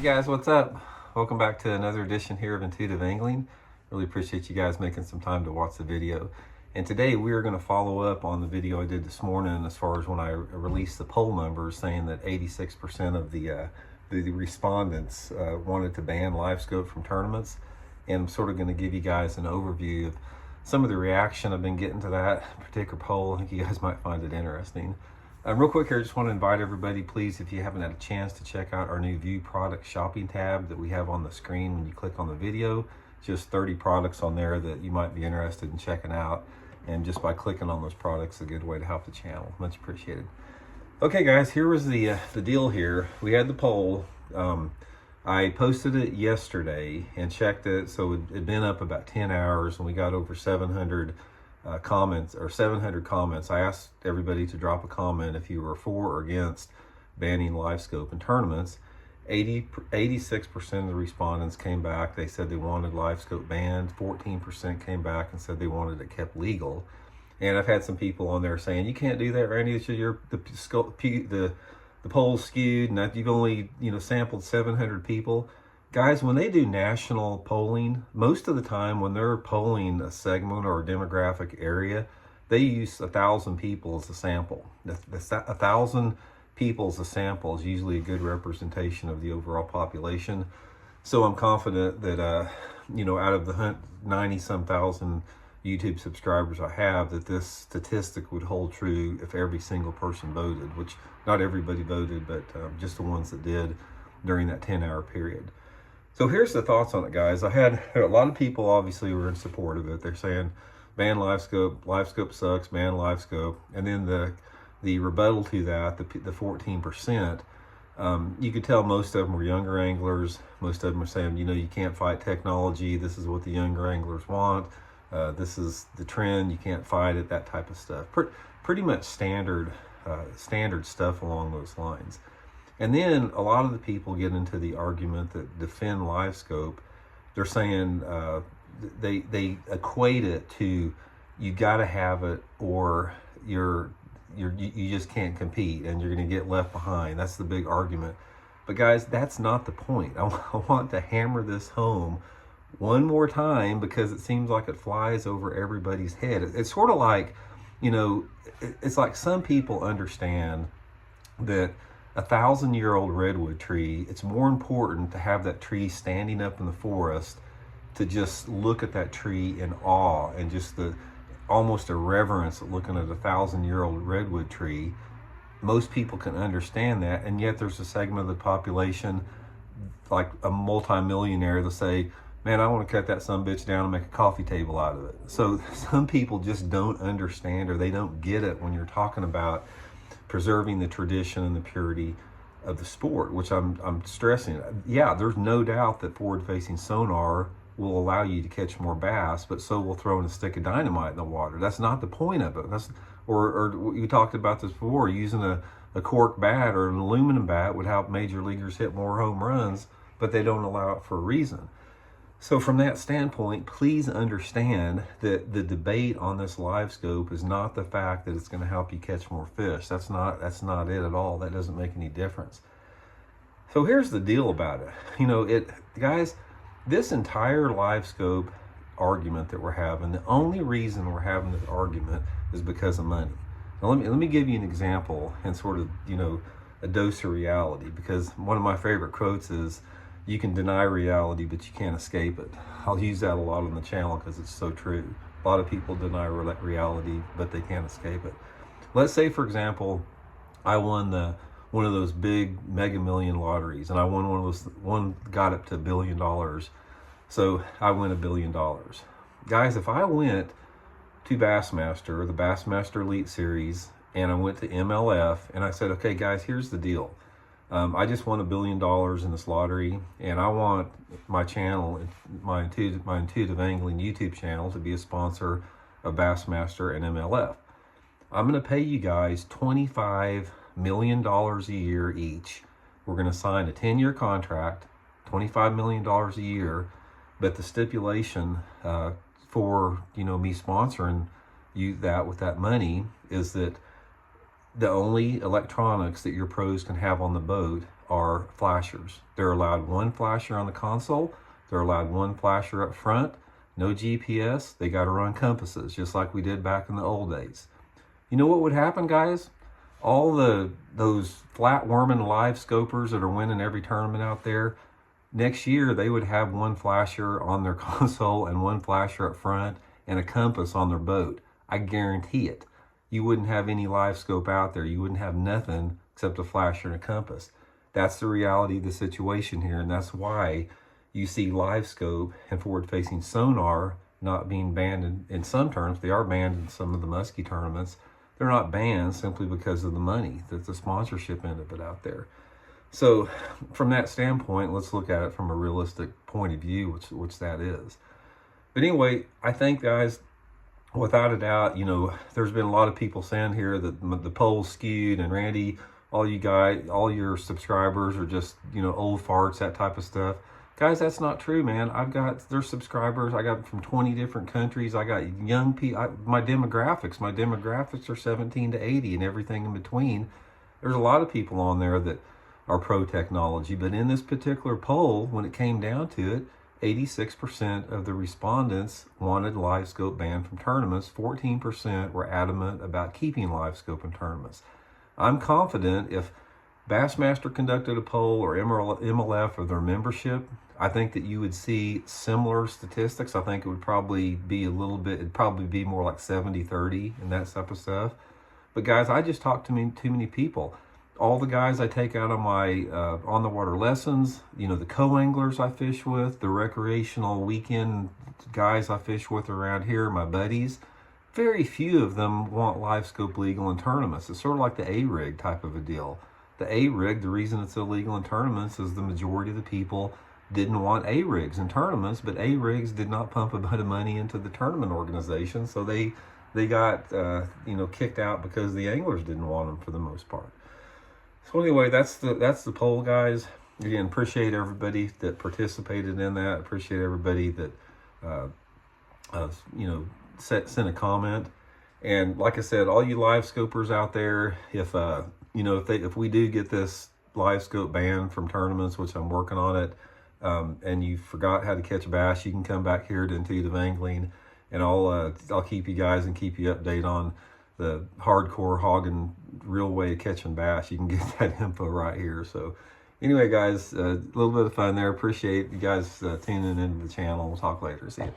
Guys, what's up? Welcome back to another edition here of Intuitive Angling. Really appreciate you guys making some time to watch the video. And today we are going to follow up on the video I did this morning as far as when I released the poll numbers saying that 86% of the respondents wanted to ban Livescope from tournaments. And I'm sort of going to give you guys an overview of some of the reaction I've been getting to that particular poll. I think you guys might find it interesting. Real quick here, I just want to invite everybody, please, if you haven't had a chance to check out our new View Product Shopping tab that we have on the screen when you click on the video. Just 30 products on there that you might be interested in checking out. And just by clicking on those products, a good way to help the channel. Much appreciated. Okay, guys, here was the deal here. We had the poll. I posted it yesterday and checked it. So it had been up about 10 hours and we got over 700 comments or 700 comments. I asked everybody to drop a comment if you were for or against banning Livescope in tournaments. 86% of the respondents came back. They said they wanted Livescope banned. 14% came back and said they wanted it kept legal. And I've had some people on there saying, you can't do that, Randy. The poll's skewed and you've only sampled 700 people. Guys, when they do national polling, most of the time when they're polling a segment or a demographic area, they use 1,000 people as a sample. 1,000 people as a sample is usually a good representation of the overall population. So I'm confident that, out of the 90-some thousand YouTube subscribers I have, that this statistic would hold true if every single person voted, which not everybody voted, but just the ones that did during that 10-hour period. So here's the thoughts on it, guys. I had a lot of people obviously were in support of it. They're saying, ban Livescope, Livescope sucks, ban Livescope. And then the rebuttal to that, the 14%, you could tell most of them were younger anglers. Most of them are saying, you can't fight technology. This is what the younger anglers want. This is the trend. You can't fight it, that type of stuff. Pretty much standard stuff along those lines. And then a lot of the people get into the argument that defend Livescope. They're saying they equate it to you got to have it or you just can't compete and you're going to get left behind. That's the big argument. But guys, that's not the point. I want to hammer this home one more time because it seems like it flies over everybody's head. It's sort of like, it's like some people understand that 1,000-year-old redwood tree, it's more important to have that tree standing up in the forest to just look at that tree in awe and just almost a reverence at looking at a 1,000-year-old redwood tree. Most people can understand that, and yet there's a segment of the population, like a multi-millionaire, that'll say, man, I want to cut that sumbitch down and make a coffee table out of it. So some people just don't understand or they don't get it when you're talking about preserving the tradition and the purity of the sport, which I'm stressing. Yeah, there's no doubt that forward-facing sonar will allow you to catch more bass, but so will throwing a stick of dynamite in the water. That's not the point of it. Or we talked about this before, using a cork bat or an aluminum bat would help major leaguers hit more home runs, but they don't allow it for a reason. So from that standpoint, please understand that the debate on this Livescope is not the fact that it's going to help you catch more fish. That's not it at all. That doesn't make any difference. So here's the deal about it. Guys, this entire Livescope argument that we're having, the only reason we're having this argument is because of money. Now let me give you an example and sort of, a dose of reality, because one of my favorite quotes is, you can deny reality, but you can't escape it. I'll use that a lot on the channel because it's so true. A lot of people deny reality, but they can't escape it. Let's say, for example, I won one of those big Mega Million lotteries, and I won one got up to $1 billion. So I win $1 billion. Guys, if I went to Bassmaster, or the Bassmaster Elite Series, and I went to MLF, and I said, okay, guys, here's the deal. I just won $1 billion in this lottery, and I want my channel, my Intuitive Angling YouTube channel, to be a sponsor of Bassmaster and MLF. I'm going to pay you guys $25 million a year each. We're going to sign a 10-year contract, $25 million a year, but the stipulation for me sponsoring you with that money is that the only electronics that your pros can have on the boat are flashers. They're allowed one flasher on the console. They're allowed one flasher up front. No GPS. They got to run compasses, just like we did back in the old days. You know what would happen, guys? All those flat-worming live scopers that are winning every tournament out there, next year they would have one flasher on their console and one flasher up front and a compass on their boat. I guarantee it. You wouldn't have any live scope out there. You wouldn't have nothing except a flasher and a compass. That's the reality of the situation here, and that's why you see live scope and forward-facing sonar not being banned in some tournaments. They are banned in some of the muskie tournaments. They're not banned simply because of the money, that's the sponsorship end of it out there. So from that standpoint, let's look at it from a realistic point of view, which that is. But anyway, I think, guys, without a doubt, you know, there's been a lot of people saying here that the poll's skewed, and Randy, all you guys, all your subscribers are just, you know, old farts, that type of stuff. Guys, that's not true, man. There's subscribers. I got from 20 different countries. I got young people. My demographics are 17 to 80 and everything in between. There's a lot of people on there that are pro technology. But in this particular poll, when it came down to it, 86% of the respondents wanted live scope banned from tournaments. 14% were adamant about keeping live scope in tournaments. I'm confident if Bassmaster conducted a poll, or MLF, or their membership, I think that you would see similar statistics. I think it would probably be it'd probably be more like 70-30 and that type of stuff. But guys, I just talked to too many people. All the guys I take out on my on the water lessons, you know, the co-anglers I fish with, the recreational weekend guys I fish with around here, my buddies, very few of them want live scope legal in tournaments. It's sort of like the A-rig type of a deal. The A-rig, the reason it's illegal in tournaments is the majority of the people didn't want A-rigs in tournaments, but A-rigs did not pump a bunch of money into the tournament organization, so they got you know, kicked out because the anglers didn't want them for the most part. So anyway, that's the poll, guys. Again, appreciate everybody that participated in that. Appreciate everybody that you know, sent a comment. And like I said, all you live scopers out there, if you know, if we do get this live scope ban from tournaments, which I'm working on it, and you forgot how to catch a bass, you can come back here to Intuitive Angling, and I'll keep you guys and keep you updated on the hardcore hogging real way of catching bass. You can get that info right here. So anyway, guys, a little bit of fun there. Appreciate you guys tuning into the channel. We'll talk later. See you.